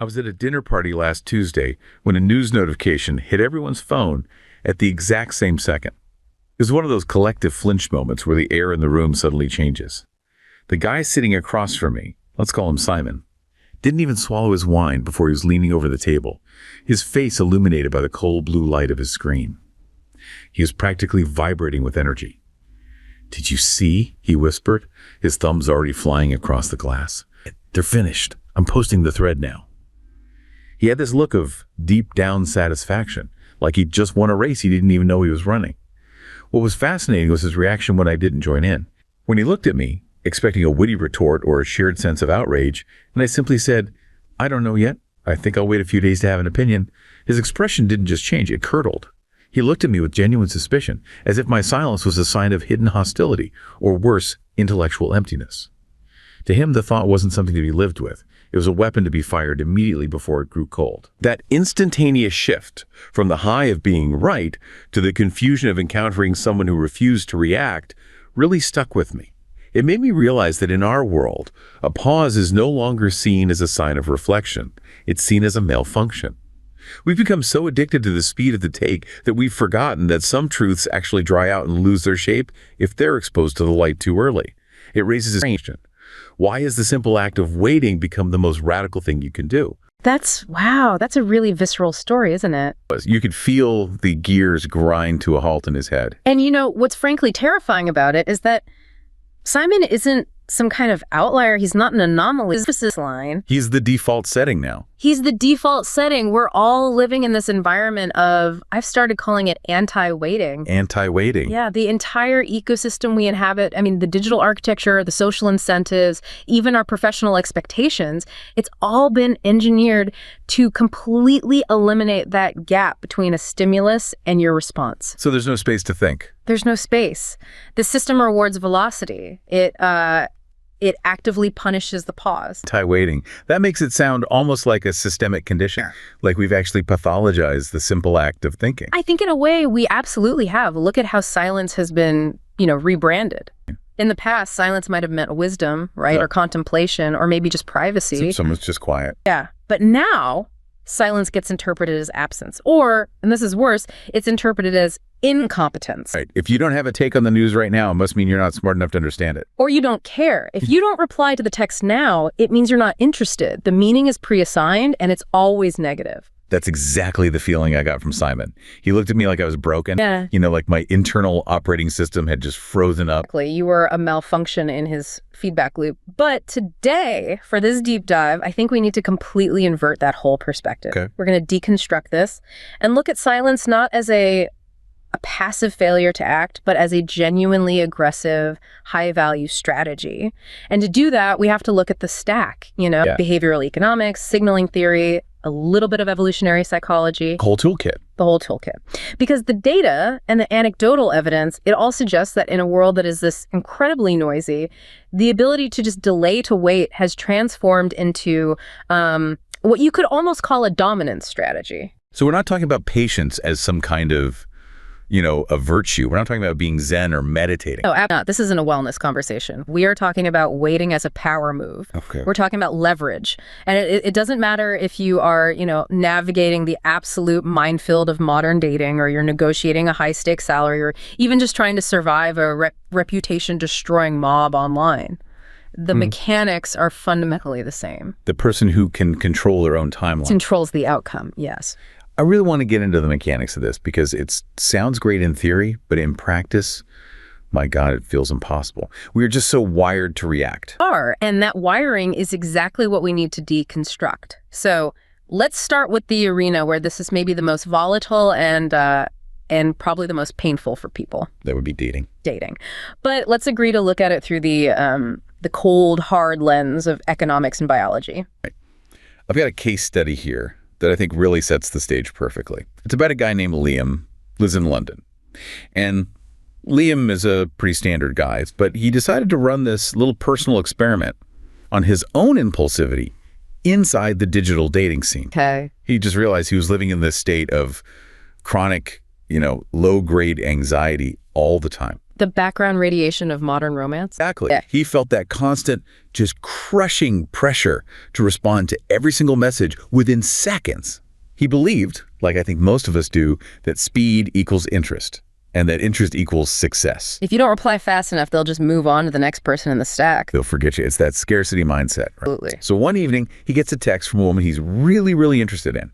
I was at a dinner party last Tuesday when a news notification hit everyone's phone at the exact same second. It was one of those collective flinch moments where the air in the room suddenly changes. The guy sitting across from me, let's call him Simon, didn't even swallow his wine before he was leaning over the table, his face illuminated by the cold blue light of his screen. He was practically vibrating with energy. "Did you see?" he whispered, his thumbs already flying across the glass. "They're finished. I'm posting the thread now." He had this look of deep down satisfaction, like he'd just won a race he didn't even know he was running. What was fascinating was his reaction when I didn't join in. When he looked at me, expecting a witty retort or a shared sense of outrage, and I simply said, "I don't know yet. I think I'll wait a few days to have an opinion," his expression didn't just change, it curdled. He looked at me with genuine suspicion, as if my silence was a sign of hidden hostility, or worse, intellectual emptiness. To him, the thought wasn't something to be lived with. It was a weapon to be fired immediately before it grew cold. That instantaneous shift from the high of being right to the confusion of encountering someone who refused to react really stuck with me. It made me realize that in our world, a pause is no longer seen as a sign of reflection. It's seen as a malfunction. We've become so addicted to the speed of the take that we've forgotten that some truths actually dry out and lose their shape if they're exposed to the light too early. It raises a question. Why has the simple act of waiting become the most radical thing you can do? Wow, that's a really visceral story, isn't it? You could feel the gears grind to a halt in his head. And you know, what's frankly terrifying about it is that Simon isn't some kind of outlier. He's not an anomaly. This line. He's the default setting now. He's the default setting. We're all living in this environment of, I've started calling it anti-waiting. Anti-waiting. Yeah, the entire ecosystem we inhabit, I mean, the digital architecture, the social incentives, even our professional expectations, it's all been engineered to completely eliminate that gap between a stimulus and your response. So there's no space to think. There's no space. The system rewards velocity. It actively punishes the pause. Anti-waiting. That makes it sound almost like a systemic condition, like we've actually pathologized the simple act of thinking. I think in a way we absolutely have. Look at how silence has been, rebranded. In the past, silence might have meant wisdom, right? Yeah. Or contemplation, or maybe just privacy. Someone's just quiet. Yeah. But now, silence gets interpreted as absence. Or, and this is worse, it's interpreted as incompetence. Right. If you don't have a take on the news right now, it must mean you're not smart enough to understand it. Or you don't care. If you don't reply to the text now, it means you're not interested. The meaning is pre-assigned, and it's always negative. That's exactly the feeling I got from Simon. He looked at me like I was broken. Yeah. Like my internal operating system had just frozen up. Exactly. You were a malfunction in his feedback loop. But today, for this deep dive, I think we need to completely invert that whole perspective. Okay. We're going to deconstruct this and look at silence not as a passive failure to act, but as a genuinely aggressive, high-value strategy. And to do that, we have to look at the stack, behavioral economics, signaling theory, a little bit of evolutionary psychology. The whole toolkit. The whole toolkit. Because the data and the anecdotal evidence, it all suggests that in a world that is this incredibly noisy, the ability to just delay to wait has transformed into what you could almost call a dominance strategy. So we're not talking about patience as some kind of a virtue. We're not talking about being Zen or meditating. No, not. This isn't a wellness conversation. We are talking about waiting as a power move. Okay. We're talking about leverage. And it doesn't matter if you are, navigating the absolute minefield of modern dating, or you're negotiating a high-stakes salary, or even just trying to survive a reputation-destroying mob online. The mechanics are fundamentally the same. The person who can control their own timeline. Controls the outcome, yes. I really want to get into the mechanics of this because it sounds great in theory, but in practice, my God, it feels impossible. We are just so wired to react. And that wiring is exactly what we need to deconstruct. So let's start with the arena where this is maybe the most volatile and probably the most painful for people. That would be dating. Dating. But let's agree to look at it through the cold, hard lens of economics and biology. Right. I've got a case study here that I think really sets the stage perfectly. It's about a guy named Liam, lives in London. And Liam is a pretty standard guy, but he decided to run this little personal experiment on his own impulsivity inside the digital dating scene. Okay. He just realized he was living in this state of chronic, low-grade anxiety all the time. The background radiation of modern romance? Exactly. Yeah. He felt that constant, just crushing pressure to respond to every single message within seconds. He believed, like I think most of us do, that speed equals interest, and that interest equals success. If you don't reply fast enough, they'll just move on to the next person in the stack. They'll forget you. It's that scarcity mindset. Right? Absolutely. So one evening, he gets a text from a woman he's really, really interested in.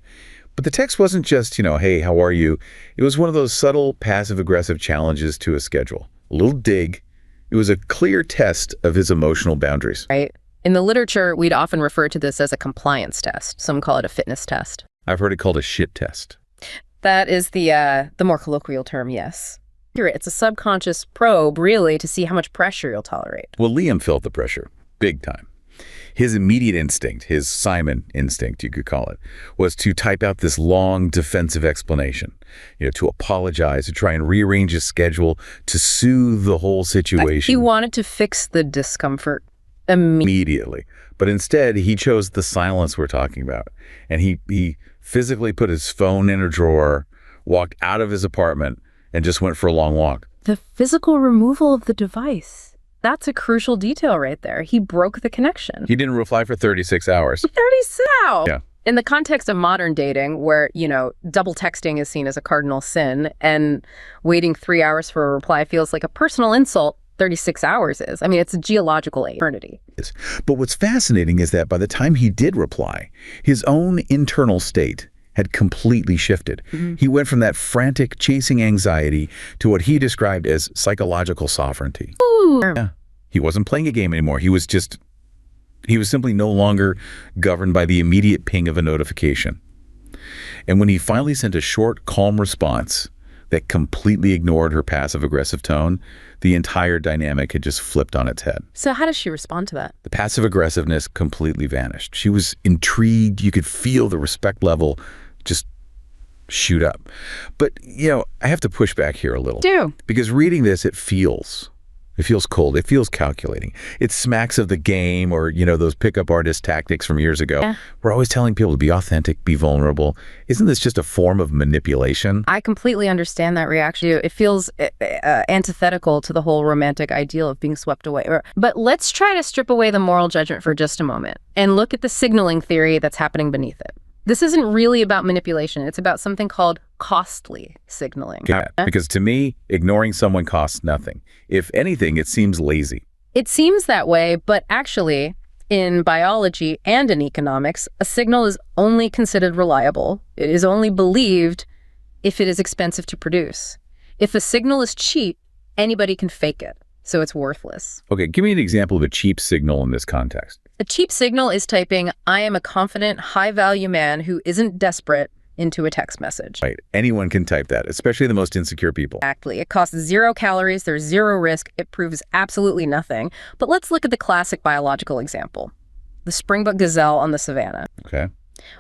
But the text wasn't just, hey, how are you? It was one of those subtle, passive-aggressive challenges to a schedule. A little dig. It was a clear test of his emotional boundaries. Right. In the literature, we'd often refer to this as a compliance test. Some call it a fitness test. I've heard it called a shit test. That is the more colloquial term, yes. It's a subconscious probe, really, to see how much pressure you'll tolerate. Well, Liam felt the pressure, big time. His immediate instinct, his Simon instinct, you could call it, was to type out this long defensive explanation, to apologize, to try and rearrange his schedule, to soothe the whole situation. He wanted to fix the discomfort immediately. But instead, he chose the silence we're talking about. And he physically put his phone in a drawer, walked out of his apartment, and just went for a long walk. The physical removal of the device. That's a crucial detail right there. He broke the connection. He didn't reply for 36 hours. 36 hours? Yeah. In the context of modern dating, where, double texting is seen as a cardinal sin, and waiting 3 hours for a reply feels like a personal insult, 36 hours is. I mean, it's a geological eternity. But what's fascinating is that by the time he did reply, his own internal state had completely shifted. Mm-hmm. He went from that frantic chasing anxiety to what he described as psychological sovereignty. Ooh. Yeah. He wasn't playing a game anymore. He was simply no longer governed by the immediate ping of a notification. And when he finally sent a short, calm response that completely ignored her passive-aggressive tone, the entire dynamic had just flipped on its head. So how does she respond to that? The passive-aggressiveness completely vanished. She was intrigued. You could feel the respect level just shoot up. But, I have to push back here a little. Do. Because reading this, it feels cold. It feels calculating. It smacks of the game or, those pickup artist tactics from years ago. Yeah. We're always telling people to be authentic, be vulnerable. Isn't this just a form of manipulation? I completely understand that reaction. It feels antithetical to the whole romantic ideal of being swept away. But let's try to strip away the moral judgment for just a moment and look at the signaling theory that's happening beneath it. This isn't really about manipulation. It's about something called costly signaling. Yeah, because to me, ignoring someone costs nothing. If anything, it seems lazy. It seems that way, but actually, in biology and in economics, a signal is only considered reliable. It is only believed if it is expensive to produce. If a signal is cheap, anybody can fake it, so it's worthless. Okay, give me an example of a cheap signal in this context. A cheap signal is typing, "I am a confident, high-value man who isn't desperate," into a text message. Right. Anyone can type that, especially the most insecure people. Exactly. It costs 0 calories, there's 0 risk, it proves absolutely nothing. But let's look at the classic biological example. The springbok gazelle on the savannah. Okay.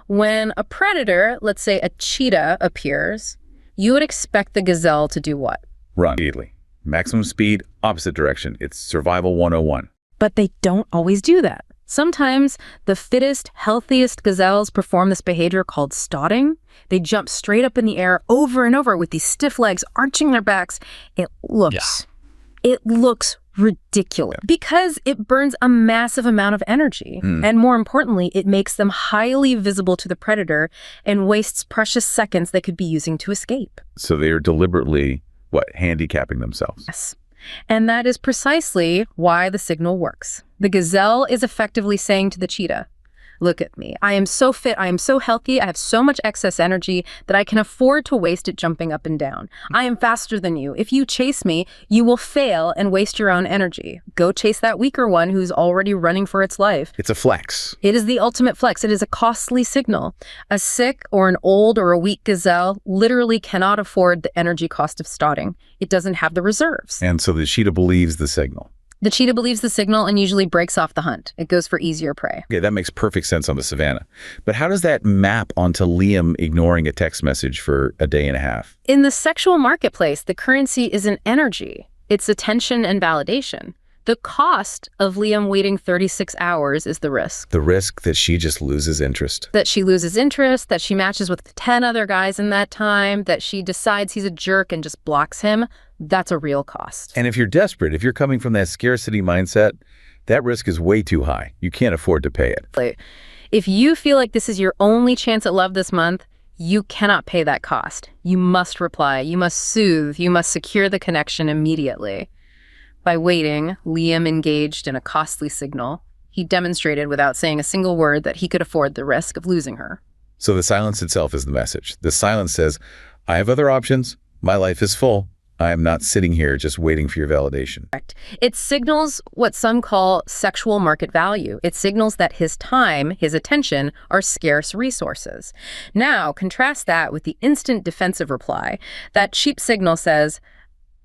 When a predator, let's say a cheetah, appears, you would expect the gazelle to do what? Run immediately. Maximum speed, opposite direction. It's survival 101. But they don't always do that. Sometimes the fittest, healthiest gazelles perform this behavior called stotting. They jump straight up in the air over and over with these stiff legs arching their backs. It looks ridiculous because it burns a massive amount of energy. And more importantly, it makes them highly visible to the predator and wastes precious seconds they could be using to escape. So they are deliberately, handicapping themselves. Yes. And that is precisely why the signal works. The gazelle is effectively saying to the cheetah, "Look at me. I am so fit. I am so healthy. I have so much excess energy that I can afford to waste it jumping up and down. I am faster than you. If you chase me, you will fail and waste your own energy. Go chase that weaker one who's already running for its life." It's a flex. It is the ultimate flex. It is a costly signal. A sick or an old or a weak gazelle literally cannot afford the energy cost of stotting. It doesn't have the reserves. And so the cheetah believes the signal. The cheetah believes the signal and usually breaks off the hunt. It goes for easier prey. Okay, that makes perfect sense on the savannah. But how does that map onto Liam ignoring a text message for a day and a half? In the sexual marketplace, the currency isn't energy. It's attention and validation. The cost of Liam waiting 36 hours is the risk. The risk that she just loses interest. That she loses interest, that she matches with 10 other guys in that time, that she decides he's a jerk and just blocks him. That's a real cost. And if you're desperate, if you're coming from that scarcity mindset, that risk is way too high. You can't afford to pay it. If you feel like this is your only chance at love this month, you cannot pay that cost. You must reply, you must soothe, you must secure the connection immediately. By waiting, Liam engaged in a costly signal. He demonstrated without saying a single word that he could afford the risk of losing her. So the silence itself is the message. The silence says, I have other options. My life is full. I am not sitting here just waiting for your validation. It signals what some call sexual market value. It signals that his time, his attention, are scarce resources. Now, contrast that with the instant defensive reply. That cheap signal says,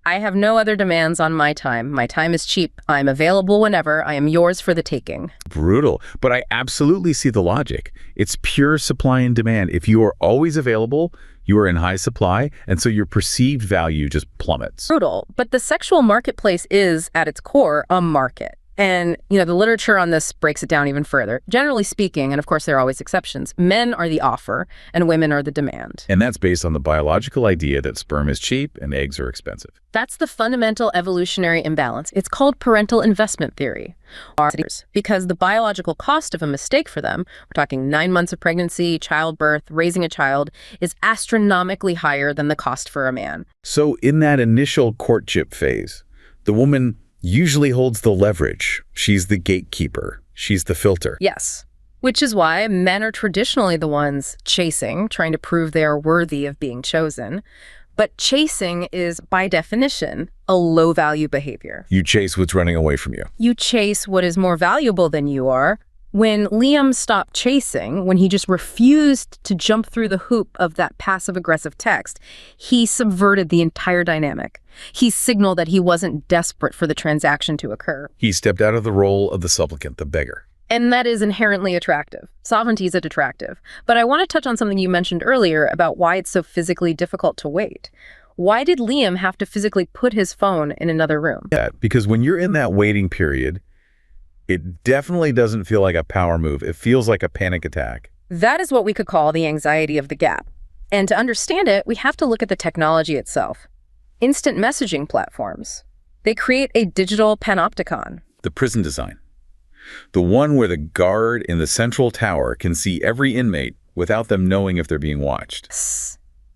I have no other demands on my time. My time is cheap. I'm available whenever. I am yours for the taking. Brutal, but I absolutely see the logic. It's pure supply and demand. If you are always available, you are in high supply, and so your perceived value just plummets. Brutal, but the sexual marketplace is, at its core, a market. And, the literature on this breaks it down even further. Generally speaking, and of course there are always exceptions, men are the offer and women are the demand. And that's based on the biological idea that sperm is cheap and eggs are expensive. That's the fundamental evolutionary imbalance. It's called parental investment theory. Because the biological cost of a mistake for them, we're talking 9 months of pregnancy, childbirth, raising a child, is astronomically higher than the cost for a man. So in that initial courtship phase, the woman usually holds the leverage. She's the gatekeeper. She's the filter. Yes. Which is why men are traditionally the ones chasing, trying to prove they are worthy of being chosen. But chasing is, by definition, a low-value behavior. You chase what's running away from you. You chase what is more valuable than you are. When Liam stopped chasing, when he just refused to jump through the hoop of that passive-aggressive text, he subverted the entire dynamic. He signaled that he wasn't desperate for the transaction to occur. He stepped out of the role of the supplicant, the beggar. And that is inherently attractive. Sovereignty is attractive. But I want to touch on something you mentioned earlier about why it's so physically difficult to wait. Why did Liam have to physically put his phone in another room? Yeah, because when you're in that waiting period, it definitely doesn't feel like a power move. It feels like a panic attack. That is what we could call the anxiety of the gap. And to understand it, we have to look at the technology itself. Instant messaging platforms. They create a digital panopticon. The prison design. The one where the guard in the central tower can see every inmate without them knowing if they're being watched.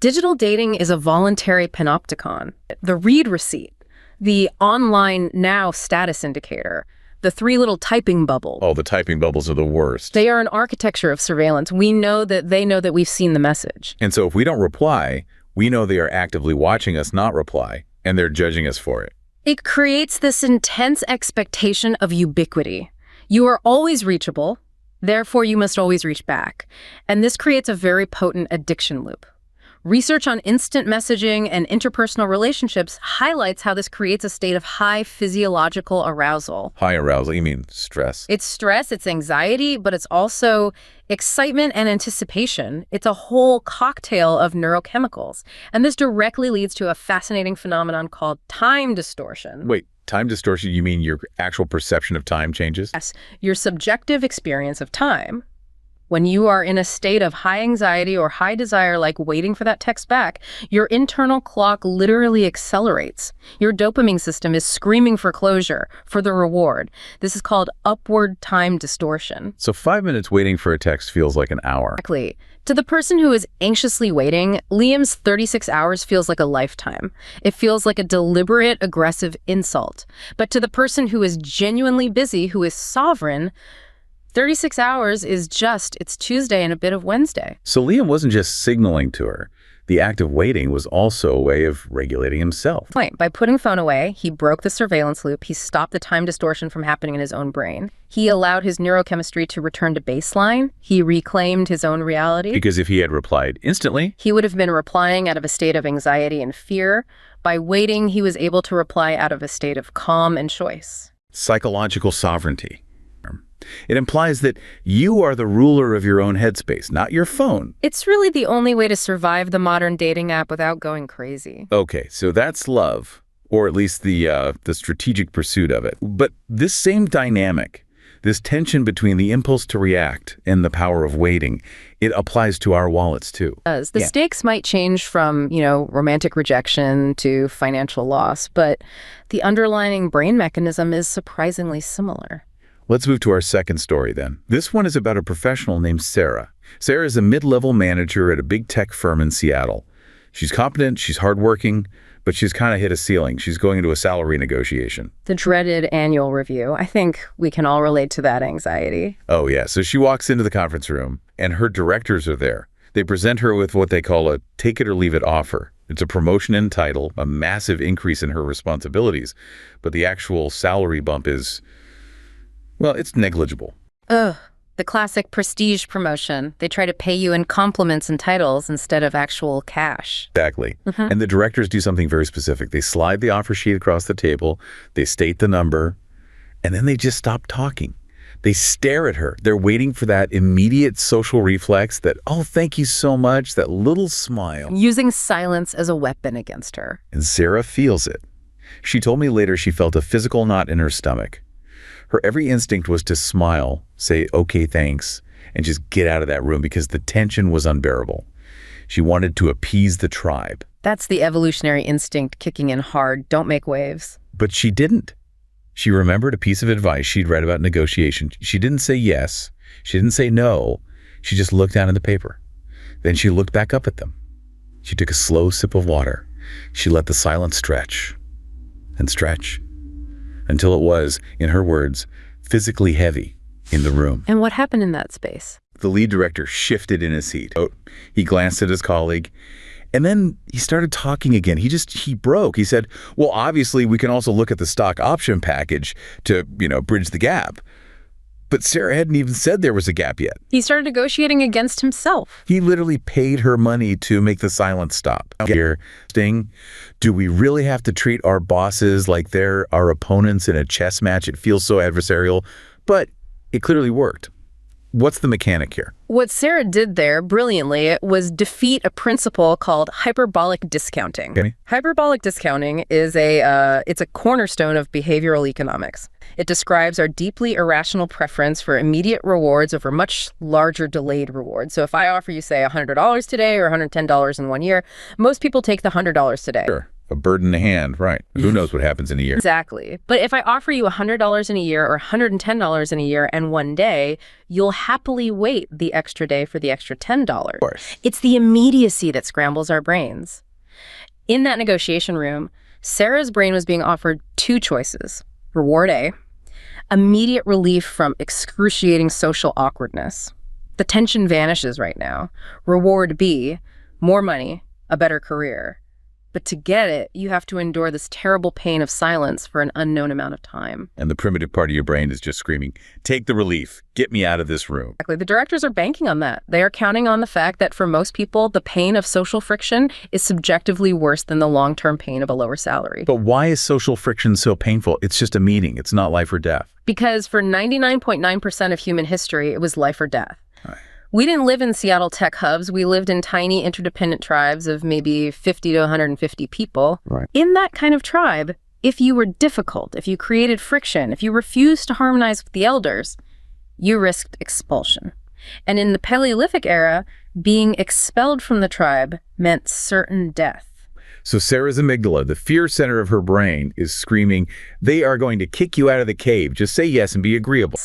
Digital dating is a voluntary panopticon. The read receipt, the online now status indicator, the 3 little typing bubbles. Oh, the typing bubbles are the worst. They are an architecture of surveillance. We know that they know that we've seen the message. And so if we don't reply, we know they are actively watching us not reply, and they're judging us for it. It creates this intense expectation of ubiquity. You are always reachable, therefore you must always reach back. And this creates a very potent addiction loop. Research on instant messaging and interpersonal relationships highlights how this creates a state of high physiological arousal. High arousal, you mean stress? It's stress, it's anxiety, but it's also excitement and anticipation. It's a whole cocktail of neurochemicals. And this directly leads to a fascinating phenomenon called time distortion. Wait, time distortion, you mean your actual perception of time changes? Yes, your subjective experience of time. When you are in a state of high anxiety or high desire, like waiting for that text back, your internal clock literally accelerates. Your dopamine system is screaming for closure, for the reward. This is called upward time distortion. So 5 minutes waiting for a text feels like an hour. Exactly. To the person who is anxiously waiting, Liam's 36 hours feels like a lifetime. It feels like a deliberate, aggressive insult. But to the person who is genuinely busy, who is sovereign, 36 hours is just, it's Tuesday and a bit of Wednesday. So Liam wasn't just signaling to her. The act of waiting was also a way of regulating himself. By putting phone away, he broke the surveillance loop. He stopped the time distortion from happening in his own brain. He allowed his neurochemistry to return to baseline. He reclaimed his own reality. Because if he had replied instantly, he would have been replying out of a state of anxiety and fear. By waiting, he was able to reply out of a state of calm and choice. Psychological sovereignty. It implies that you are the ruler of your own headspace, not your phone. It's really the only way to survive the modern dating app without going crazy. Okay, so that's love. or at least the strategic pursuit of it. But this same dynamic, this tension between the impulse to react and the power of waiting, it applies to our wallets too. The stakes might change from, romantic rejection to financial loss, but the underlying brain mechanism is surprisingly similar. Let's move to our second story then. This one is about a professional named Sarah. Sarah is a mid-level manager at a big tech firm in Seattle. She's competent, she's hardworking, but she's kind of hit a ceiling. She's going into a salary negotiation. The dreaded annual review. I think we can all relate to that anxiety. Oh yeah, so she walks into the conference room and her directors are there. They present her with what they call a take it or leave it offer. It's a promotion in title, a massive increase in her responsibilities, but the actual salary bump is, well, it's negligible. Ugh, the classic prestige promotion. They try to pay you in compliments and titles instead of actual cash. Exactly. And the directors do something very specific. They slide the offer sheet across the table, they state the number, and then they just stop talking. They stare at her. They're waiting for that immediate social reflex that, oh, thank you so much, that little smile. Using silence as a weapon against her. And Sarah feels it. She told me later she felt a physical knot in her stomach. Her every instinct was to smile, say, okay, thanks, and just get out of that room because the tension was unbearable. She wanted to appease the tribe. That's the evolutionary instinct kicking in hard. Don't make waves. But she didn't. She remembered a piece of advice she'd read about negotiation. She didn't say yes. She didn't say no. She just looked down at the paper. Then she looked back up at them. She took a slow sip of water. She let the silence stretch and stretch until it was, in her words, physically heavy in the room. And what happened in that space? The lead director shifted in his seat. He glanced at his colleague, and then he started talking again. He broke. He said, well, obviously, we can also look at the stock option package to, bridge the gap. But Sarah hadn't even said there was a gap yet. He started negotiating against himself. He literally paid her money to make the silence stop. Here, Sting, do we really have to treat our bosses like they're our opponents in a chess match? It feels so adversarial, but it clearly worked. What's the mechanic here? What Sarah did there, brilliantly, was defeat a principle called hyperbolic discounting. Okay. Hyperbolic discounting is it's a cornerstone of behavioral economics. It describes our deeply irrational preference for immediate rewards over much larger delayed rewards. So if I offer you, say, $100 today or $110 in 1 year, most people take the $100 today. Sure. A bird in the hand, right. Who knows what happens in a year? Exactly. But if I offer you $100 in a year or $110 in a year and 1 day, you'll happily wait the extra day for the extra $10. Of course. It's the immediacy that scrambles our brains. In that negotiation room, Sarah's brain was being offered two choices. Reward A, immediate relief from excruciating social awkwardness. The tension vanishes right now. Reward B, more money, a better career. But to get it, you have to endure this terrible pain of silence for an unknown amount of time. And the primitive part of your brain is just screaming, take the relief, get me out of this room. Exactly. The directors are banking on that. They are counting on the fact that for most people, the pain of social friction is subjectively worse than the long-term pain of a lower salary. But why is social friction so painful? It's just a meeting. It's not life or death. Because for 99.9% of human history, it was life or death. Right. We didn't live in Seattle tech hubs. We lived in tiny interdependent tribes of maybe 50 to 150 people. Right. In that kind of tribe, if you were difficult, if you created friction, if you refused to harmonize with the elders, you risked expulsion. And in the Paleolithic era, being expelled from the tribe meant certain death. So Sarah's amygdala, the fear center of her brain, is screaming, they are going to kick you out of the cave. Just say yes and be agreeable.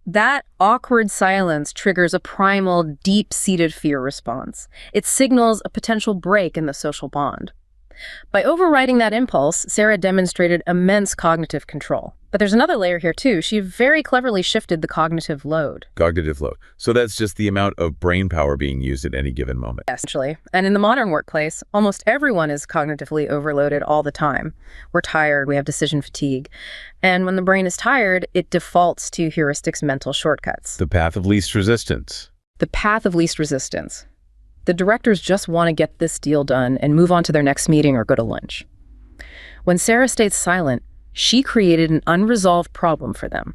That awkward silence triggers a primal, deep-seated fear response. It signals a potential break in the social bond. By overriding that impulse, Sarah demonstrated immense cognitive control. But there's another layer here, too. She very cleverly shifted the cognitive load. Cognitive load. So that's just the amount of brain power being used at any given moment. Essentially. And in the modern workplace, almost everyone is cognitively overloaded all the time. We're tired, we have decision fatigue. And when the brain is tired, it defaults to heuristics, mental shortcuts. The path of least resistance. The path of least resistance. The directors just want to get this deal done and move on to their next meeting or go to lunch. When Sarah stayed silent, she created an unresolved problem for them.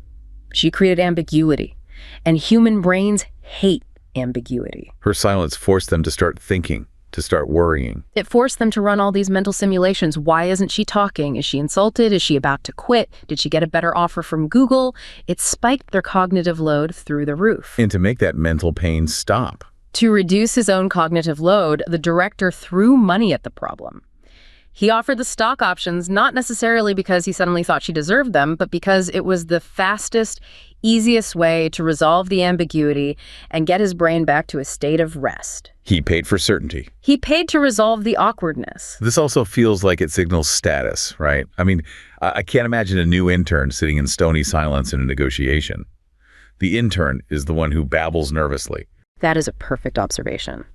She created ambiguity, and human brains hate ambiguity. Her silence forced them to start thinking, to start worrying. It forced them to run all these mental simulations. Why isn't she talking? Is she insulted? Is she about to quit? Did she get a better offer from Google? It spiked their cognitive load through the roof. And to make that mental pain stop. To reduce his own cognitive load, the director threw money at the problem. He offered the stock options not necessarily because he suddenly thought she deserved them, but because it was the fastest, easiest way to resolve the ambiguity and get his brain back to a state of rest. He paid for certainty. He paid to resolve the awkwardness. This also feels like it signals status, right? I mean, I can't imagine a new intern sitting in stony silence in a negotiation. The intern is the one who babbles nervously. That is a perfect observation.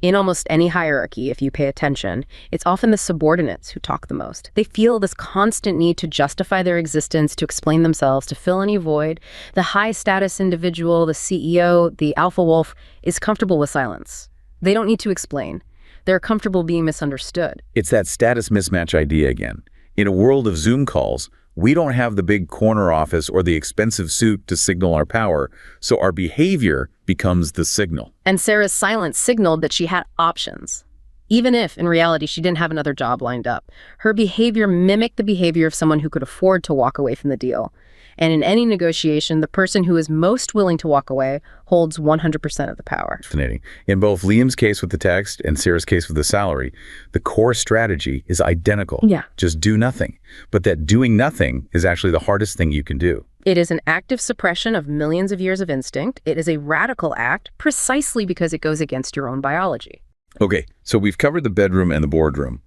In almost any hierarchy, if you pay attention, it's often the subordinates who talk the most. They feel this constant need to justify their existence, to explain themselves, to fill any void. The high-status individual, the CEO, the alpha wolf, is comfortable with silence. They don't need to explain. They're comfortable being misunderstood. It's that status mismatch idea again. In a world of Zoom calls, we don't have the big corner office or the expensive suit to signal our power, so our behavior becomes the signal. And Sarah's silence signaled that she had options. Even if, in reality, she didn't have another job lined up, her behavior mimicked the behavior of someone who could afford to walk away from the deal. And in any negotiation, the person who is most willing to walk away holds 100% of the power. Fascinating. In both Liam's case with the text and Sarah's case with the salary, the core strategy is identical. Yeah. Just do nothing. But that doing nothing is actually the hardest thing you can do. It is an active suppression of millions of years of instinct. It is a radical act precisely because it goes against your own biology. Okay, so we've covered the bedroom and the boardroom,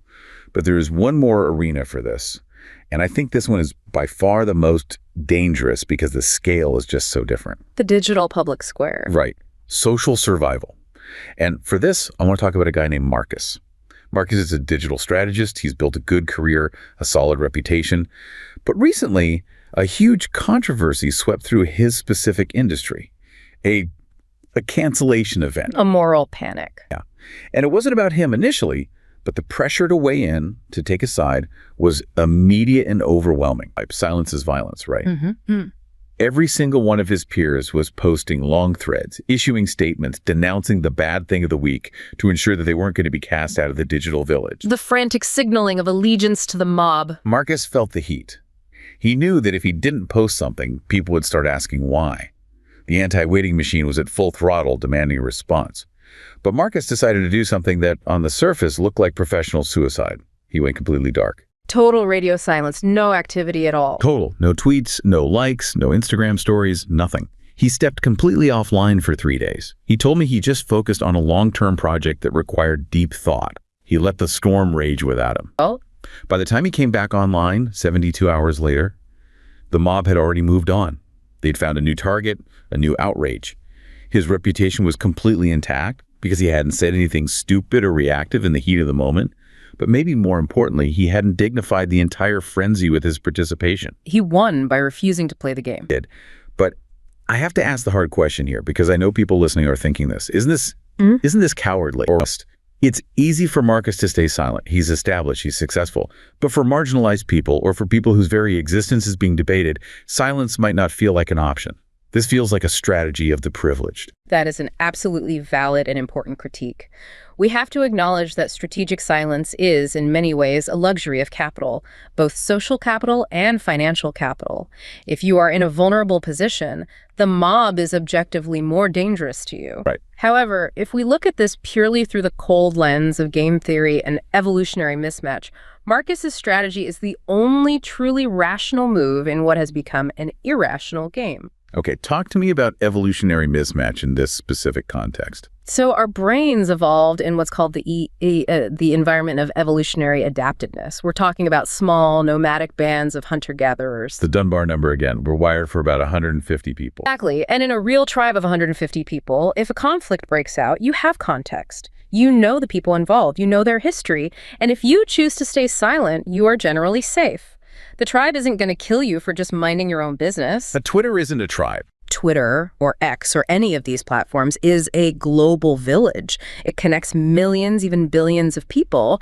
but there is one more arena for this. And I think this one is by far the most dangerous because the scale is just so different. The digital public square. Right. Social survival. And for this, I want to talk about a guy named Marcus. Marcus is a digital strategist. He's built a good career, a solid reputation. But recently, a huge controversy swept through his specific industry. A cancellation event. A moral panic. Yeah. And it wasn't about him initially, but the pressure to weigh in, to take a side, was immediate and overwhelming. Silence is violence, right? Mm-hmm. Every single one of his peers was posting long threads, issuing statements, denouncing the bad thing of the week to ensure that they weren't going to be cast out of the digital village. The frantic signaling of allegiance to the mob. Marcus felt the heat. He knew that if he didn't post something, people would start asking why. The anti-waiting machine was at full throttle, demanding a response. But Marcus decided to do something that, on the surface, looked like professional suicide. He went completely dark. Total radio silence, no activity at all. Total. No tweets, no likes, no Instagram stories, nothing. He stepped completely offline for 3 days. He told me he just focused on a long-term project that required deep thought. He let the storm rage without him. Oh? By the time he came back online, 72 hours later, the mob had already moved on. They'd found a new target, a new outrage. His reputation was completely intact because he hadn't said anything stupid or reactive in the heat of the moment. But maybe more importantly, he hadn't dignified the entire frenzy with his participation. He won by refusing to play the game. But I have to ask the hard question here because I know people listening are thinking this. Isn't this cowardly? It's easy for Marcus to stay silent. He's established, he's successful. But for marginalized people or for people whose very existence is being debated, silence might not feel like an option. This feels like a strategy of the privileged. That is an absolutely valid and important critique. We have to acknowledge that strategic silence is, in many ways, a luxury of capital, both social capital and financial capital. If you are in a vulnerable position, the mob is objectively more dangerous to you. Right. However, if we look at this purely through the cold lens of game theory and evolutionary mismatch, Marcus's strategy is the only truly rational move in what has become an irrational game. Okay, talk to me about evolutionary mismatch in this specific context. So our brains evolved in what's called the environment of evolutionary adaptedness. We're talking about small, nomadic bands of hunter-gatherers. The Dunbar number again. We're wired for about 150 people. Exactly. And in a real tribe of 150 people, if a conflict breaks out, you have context. You know the people involved. You know their history. And if you choose to stay silent, you are generally safe. The tribe isn't going to kill you for just minding your own business. But Twitter isn't a tribe. Twitter or X or any of these platforms is a global village. It connects millions, even billions of people.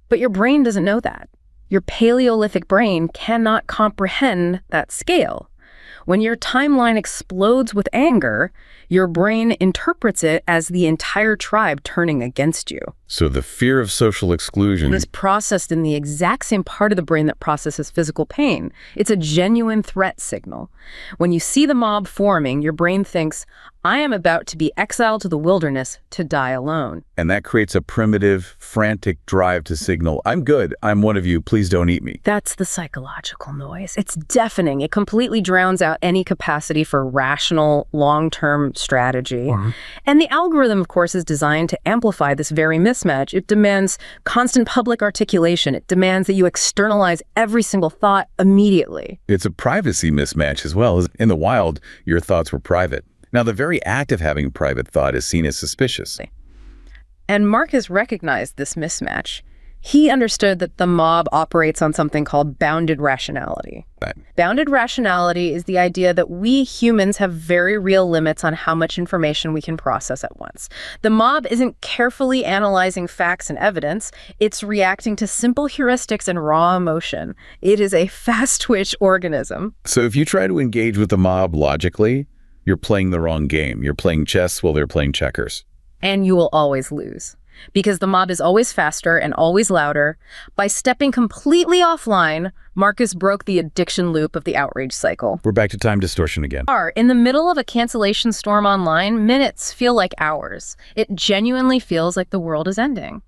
But your brain doesn't know that. Your Paleolithic brain cannot comprehend that scale. When your timeline explodes with anger, Your brain interprets it as the entire tribe turning against you. So the fear of social exclusion Is processed in the exact same part of the brain that processes physical pain. It's a genuine threat signal. When you see the mob forming, your brain thinks, I am about to be exiled to the wilderness to die alone. And that creates a primitive, frantic drive to signal, I'm good, I'm one of you, please don't eat me. That's the psychological noise. It's deafening. It completely drowns out any capacity for rational, long-term strategy. And the algorithm, of course, is designed to amplify this very mismatch. It demands constant public articulation. It demands that you externalize every single thought immediately. It's a privacy mismatch as well. In the wild, your thoughts were private. Now, the very act of having private thought is seen as suspicious. And Marcus recognized this mismatch. He understood that the mob operates on something called bounded rationality. Right. Bounded rationality is the idea that we humans have very real limits on how much information we can process at once. The mob isn't carefully analyzing facts and evidence. It's reacting to simple heuristics and raw emotion. It is a fast-twitch organism. So if you try to engage with the mob logically, you're playing the wrong game. You're playing chess while they're playing checkers. And you will always lose. Because the mob is always faster and always louder. By stepping completely offline, Marcus broke the addiction loop of the outrage cycle. We're back to time distortion again. In the middle of a cancellation storm online, minutes feel like hours. It genuinely feels like the world is ending.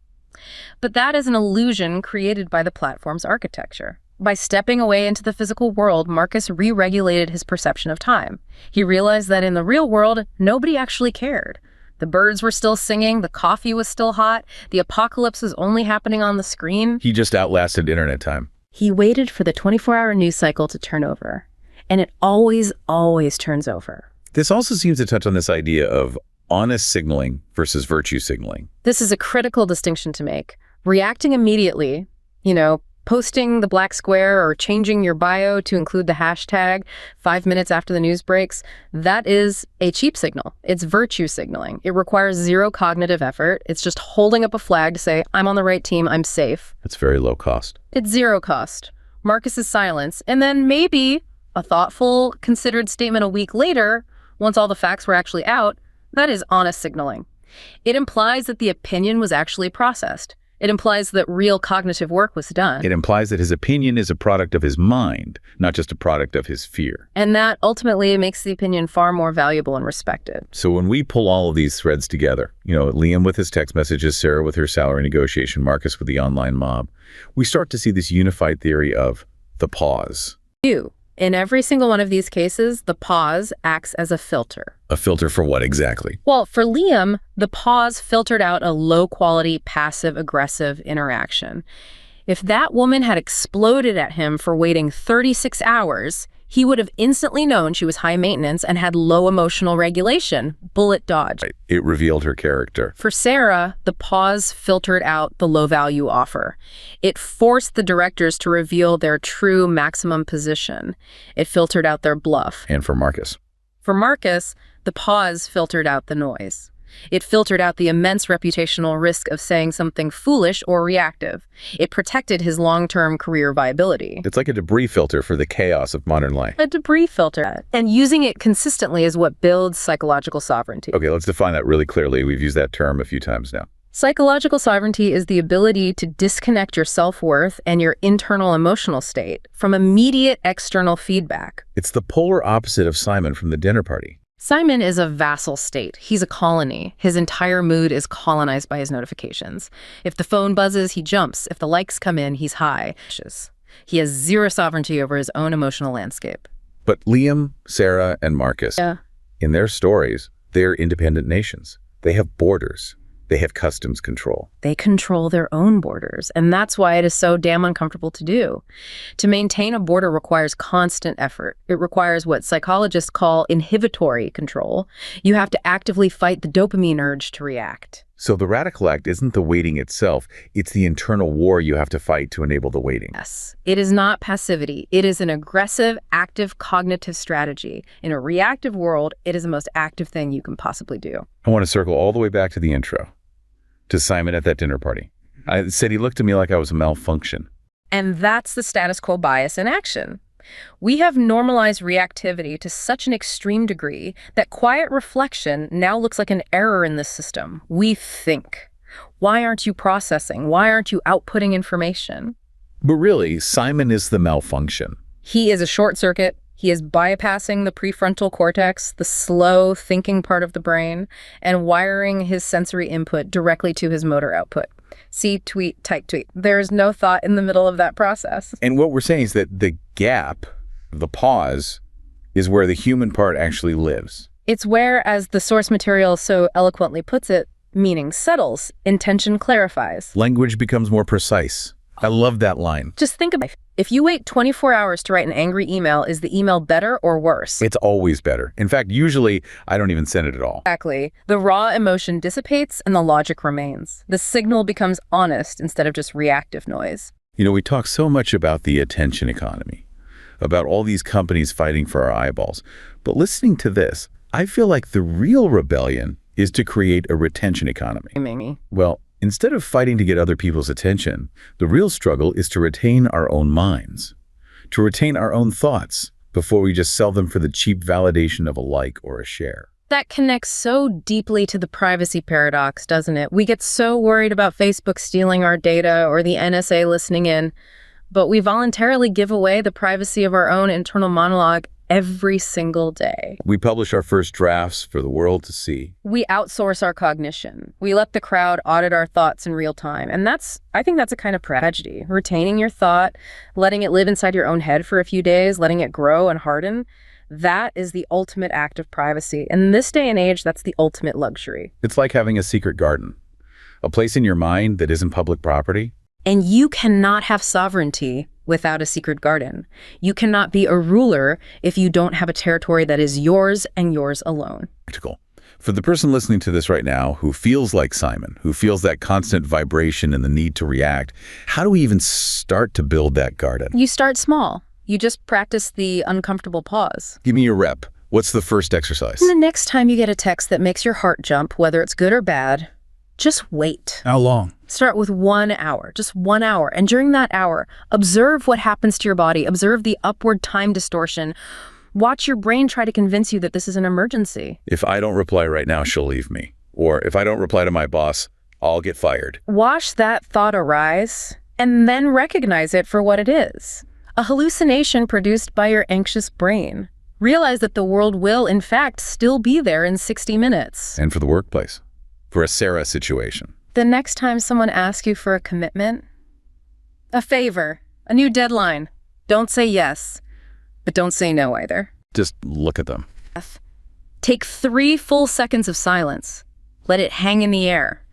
But that is an illusion created by the platform's architecture. By stepping away into the physical world, Marcus re-regulated his perception of time. He realized that in the real world, nobody actually cared. The birds were still singing, the coffee was still hot, the apocalypse was only happening on the screen. He just outlasted internet time. He waited for the 24-hour news cycle to turn over. And it always, always turns over. This also seems to touch on this idea of honest signaling versus virtue signaling. This is a critical distinction to make. Reacting immediately, posting the black square or changing your bio to include the hashtag 5 minutes after the news breaks, that is a cheap signal. It's virtue signaling. It requires zero cognitive effort. It's just holding up a flag to say, I'm on the right team, I'm safe. It's very low cost. It's zero cost. Marcus's silence, and then maybe a thoughtful, considered statement a week later, once all the facts were actually out, that is honest signaling. It implies that the opinion was actually processed. It implies that real cognitive work was done. It implies that his opinion is a product of his mind, not just a product of his fear. And that ultimately makes the opinion far more valuable and respected. So when we pull all of these threads together, Liam with his text messages, Sarah with her salary negotiation, Marcus with the online mob, we start to see this unified theory of the pause. In every single one of these cases, the pause acts as a filter. A filter for what exactly? Well, for Liam, the pause filtered out a low-quality, passive-aggressive interaction. If that woman had exploded at him for waiting 36 hours, he would have instantly known she was high maintenance and had low emotional regulation. Bullet dodge. It revealed her character. For Sarah, the pause filtered out the low-value offer. It forced the directors to reveal their true maximum position. It filtered out their bluff. And for Marcus? For Marcus, the pause filtered out the noise. It filtered out the immense reputational risk of saying something foolish or reactive. It protected his long-term career viability. It's like a debris filter for the chaos of modern life. A debris filter. And using it consistently is what builds psychological sovereignty. Okay, let's define that really clearly. We've used that term a few times now. Psychological sovereignty is the ability to disconnect your self-worth and your internal emotional state from immediate external feedback. It's the polar opposite of Simon from the dinner party. Simon is a vassal state. He's a colony. His entire mood is colonized by his notifications. If the phone buzzes, he jumps. If the likes come in, he's high. He has zero sovereignty over his own emotional landscape. But Liam, Sarah, and Marcus, in their stories, they're independent nations. They have borders. They have customs control. They control their own borders, and that's why it is so damn uncomfortable to do. To maintain a border requires constant effort. It requires what psychologists call inhibitory control. You have to actively fight the dopamine urge to react. So the radical act isn't the waiting itself, it's the internal war you have to fight to enable the waiting. Yes, it is not passivity. It is an aggressive, active cognitive strategy. In a reactive world, it is the most active thing you can possibly do. I want to circle all the way back to the intro, to Simon at that dinner party. I said he looked at me like I was a malfunction. And that's the status quo bias in action. We have normalized reactivity to such an extreme degree that quiet reflection now looks like an error in the system. We think. Why aren't you processing? Why aren't you outputting information? But really, Simon is the malfunction. He is a short circuit. He is bypassing the prefrontal cortex, the slow thinking part of the brain, and wiring his sensory input directly to his motor output. See tweet, type tweet. There is no thought in the middle of that process. And what we're saying is that the gap, the pause, is where the human part actually lives. It's where, as the source material so eloquently puts it, meaning settles, intention clarifies. Language becomes more precise. I love that line. Just think about it. If you wait 24 hours to write an angry email, is the email better or worse? It's always better. In fact, usually I don't even send it at all. Exactly. The raw emotion dissipates and the logic remains. The signal becomes honest instead of just reactive noise. You know, we talk so much about the attention economy, about all these companies fighting for our eyeballs. But listening to this, I feel like the real rebellion is to create a retention economy. Well, instead of fighting to get other people's attention, the real struggle is to retain our own minds, to retain our own thoughts before we just sell them for the cheap validation of a like or a share. That connects so deeply to the privacy paradox, doesn't it? We get so worried about Facebook stealing our data or the NSA listening in, but we voluntarily give away the privacy of our own internal monologue every single day. We publish our first drafts for the world to see. We outsource our cognition. We let the crowd audit our thoughts in real time. And I think that's a kind of tragedy. Retaining your thought, letting it live inside your own head for a few days, letting it grow and harden, that is the ultimate act of privacy. And in this day and age, that's the ultimate luxury. It's like having a secret garden, a place in your mind that isn't public property. And you cannot have sovereignty without a secret garden. You cannot be a ruler if you don't have a territory that is yours and yours alone. Practical. For the person listening to this right now who feels like Simon, who feels that constant vibration and the need to react, how do we even start to build that garden? You start small. You just practice the uncomfortable pause. Give me your rep. What's the first exercise? And the next time you get a text that makes your heart jump, whether it's good or bad, just wait. How long? Start with 1 hour, just 1 hour. And during that hour, observe what happens to your body. Observe the upward time distortion. Watch your brain try to convince you that this is an emergency. If I don't reply right now, she'll leave me. Or if I don't reply to my boss, I'll get fired. Watch that thought arise and then recognize it for what it is. A hallucination produced by your anxious brain. Realize that the world will, in fact, still be there in 60 minutes. And for the workplace, for a Sarah situation. The next time someone asks you for a commitment, a favor, a new deadline, don't say yes, but don't say no either. Just look at them. Take 3 full seconds of silence. Let it hang in the air.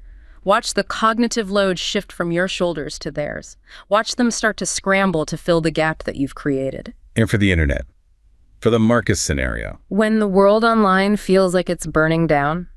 Watch the cognitive load shift from your shoulders to theirs. Watch them start to scramble to fill the gap that you've created. And for the internet, for the Marcus scenario. When the world online feels like it's burning down,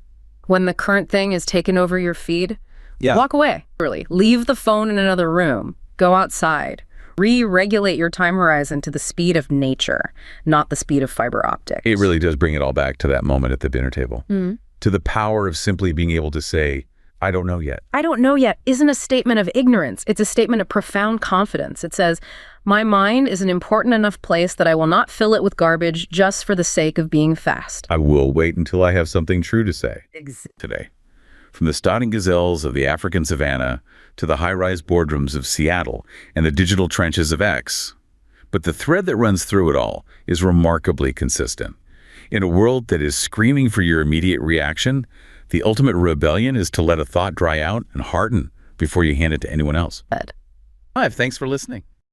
when the current thing is taken over your feed, walk away. Really, leave the phone in another room. Go outside. Re-regulate your time horizon to the speed of nature, not the speed of fiber optics. It really does bring it all back to that moment at the dinner table. To the power of simply being able to say, I don't know yet. I don't know yet isn't a statement of ignorance. It's a statement of profound confidence. It says, my mind is an important enough place that I will not fill it with garbage just for the sake of being fast. I will wait until I have something true to say today. From the starting gazelles of the African savannah to the high-rise boardrooms of Seattle and the digital trenches of X. But the thread that runs through it all is remarkably consistent. In a world that is screaming for your immediate reaction, the ultimate rebellion is to let a thought dry out and harden before you hand it to anyone else. Hi, thanks for listening.